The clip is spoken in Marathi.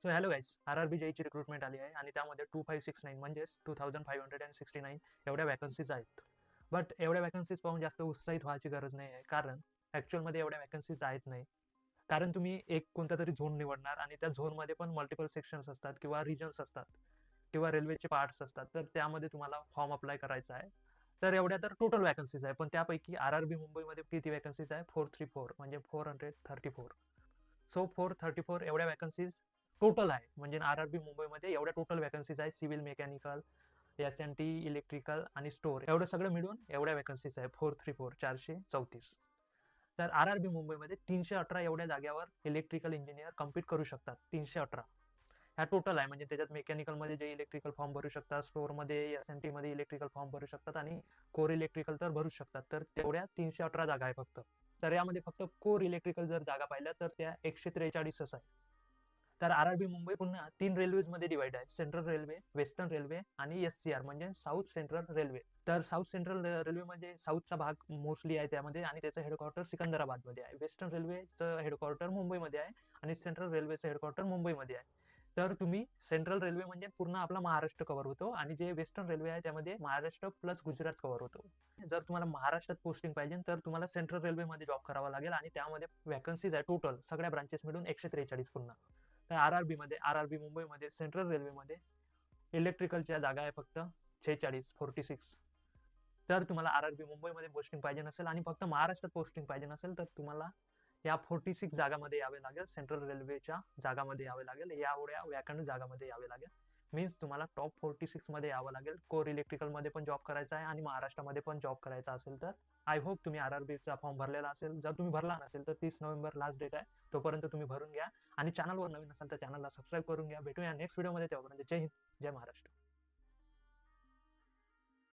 सो हॅलो गाईज, आर-आर-बी जेईची रिक्रुटमेंट आली आहे आणि त्यामध्ये 2569 म्हणजेच 2569 एवढ्या वॅकन्सीज आहेत. बट एवढ्या वॅकन्सीज पाहून जास्त उत्साहित व्हायची गरज नाही आहे, कारण ॲक्च्युअलमध्ये एवढ्या वॅकन्सीज आहेत नाही. कारण तुम्ही एक कोणता तरी झोन निवडणार आणि त्या झोनमध्ये पण मल्टिपल सेक्शन्स असतात किंवा रिजन्स असतात किंवा रेल्वेचे पार्ट्स असतात, तर त्यामध्ये तुम्हाला फॉर्म अप्लाय करायचा आहे. तर एवढ्या तर टोटल वॅकन्सीज आहे, पण त्यापैकी आर-आर-बी मुंबईमध्ये किती वॅकन्सीज आहे? 434 म्हणजे 434. सो 434 एवढ्या वॅकन्सीज टोटल आहे. म्हणजे आर-आर-बी मुंबईमध्ये एवढ्या टोटल वॅकन्सीज आहे. सिव्हिल, मेकॅनिकल, एस-एन-टी, इलेक्ट्रिकल आणि स्टोअर एवढं सगळं मिळून एवढ्या वॅकन्सीज आहे. 434 434. तर आर-आर-बी मुंबईमध्ये 318 एवढ्या जाग्यावर इलेक्ट्रिकल इंजिनियर कम्पीट करू शकतात. 318 ह्या टोटल आहे. म्हणजे त्याच्यात मेकॅनिकलमध्ये जे इलेक्ट्रिकल फॉर्म भरू शकतात, स्टोअरमध्ये, एस-एन-टीमध्ये इलेक्ट्रिकल फॉर्म भरू शकतात आणि कोर इलेक्ट्रिकल तर भरू शकतात. तर तेवढ्या 318 जागा आहे फक्त. तर यामध्ये फक्त कोर इलेक्ट्रिकल जर जागा पाहिल्या तर त्या 143च आहे. तर आर-आर-बी मुंबई पुन्हा 3 रेल्वेजमध्ये डिवाइड आहे. सेंट्रल रेल्वे, वेस्टर्न रेल्वे आणि एस-सी-आर म्हणजे साऊथ सेंट्रल रेल्वे. तर साऊथ सेंट्रल रेल्वेमध्ये साऊथचा भाग मोस्टली आहे त्यामध्ये आणि त्याचं हेडक्वार्टर सिकंदराबादमध्ये आहे. वेस्टर्न रेल्वेचं हेडक्वार्टर मुंबईमध्ये आहे आणि सेंट्रल रेल्वेचं हेडक्वार्टर मुंबईमध्ये आहे. तर तुम्ही सेंट्रल रेल्वे म्हणजे पूर्ण आपला महाराष्ट्र कव्हर होतो आणि जे वेस्टर्न रेल्वे आहे त्यामध्ये महाराष्ट्र प्लस गुजरात कव्हर होतो. जर तुम्हाला महाराष्ट्रात पोस्टिंग पाहिजे तर तुम्हाला सेंट्रल रेल्वेमध्ये जॉब करावा लागेल आणि त्यामध्ये वॅकन्सीज आहे टोटल सगळ्या ब्रांचेस मिळून 143 पुन्हा. तर आर-आर-बी मुंबईमध्ये सेंट्रल रेल्वेमध्ये इलेक्ट्रिकलच्या जागा आहे फक्त 46. तर तुम्हाला आर-आर-बी मुंबईमध्ये पोस्टिंग पाहिजे नसेल आणि फक्त महाराष्ट्रात पोस्टिंग पाहिजे नसेल तर तुम्हाला या 46 जागामध्ये यावे लागेल. सेंट्रल रेल्वेच्या जागामध्ये यावे लागेल. एवढ्या वॅकंट जागामध्ये यावे लागेल. मीन्स तुम्हाला टॉप 46 मध्ये यावं लागेल. कोर इलेक्ट्रिकलमध्ये पण जॉब करायचा आहे आणि महाराष्ट्रामध्ये पण जॉब करायचा असेल तर आय होप तुम्ही आर-आर-बीचा फॉर्म भरलेला असेल. जर तुम्ही भरला नसेल तर 30 नोव्हेंबर लास्ट डेट आहे. तोपर्यंत तुम्ही भरून घ्या आणि चॅनलवर नवीन असाल तर चॅनलला सबस्क्राईब करून घ्या. भेटूया नेक्स्ट व्हिडिओमध्ये. तेव्हापर्यंत जय हिंद, जय महाराष्ट्र.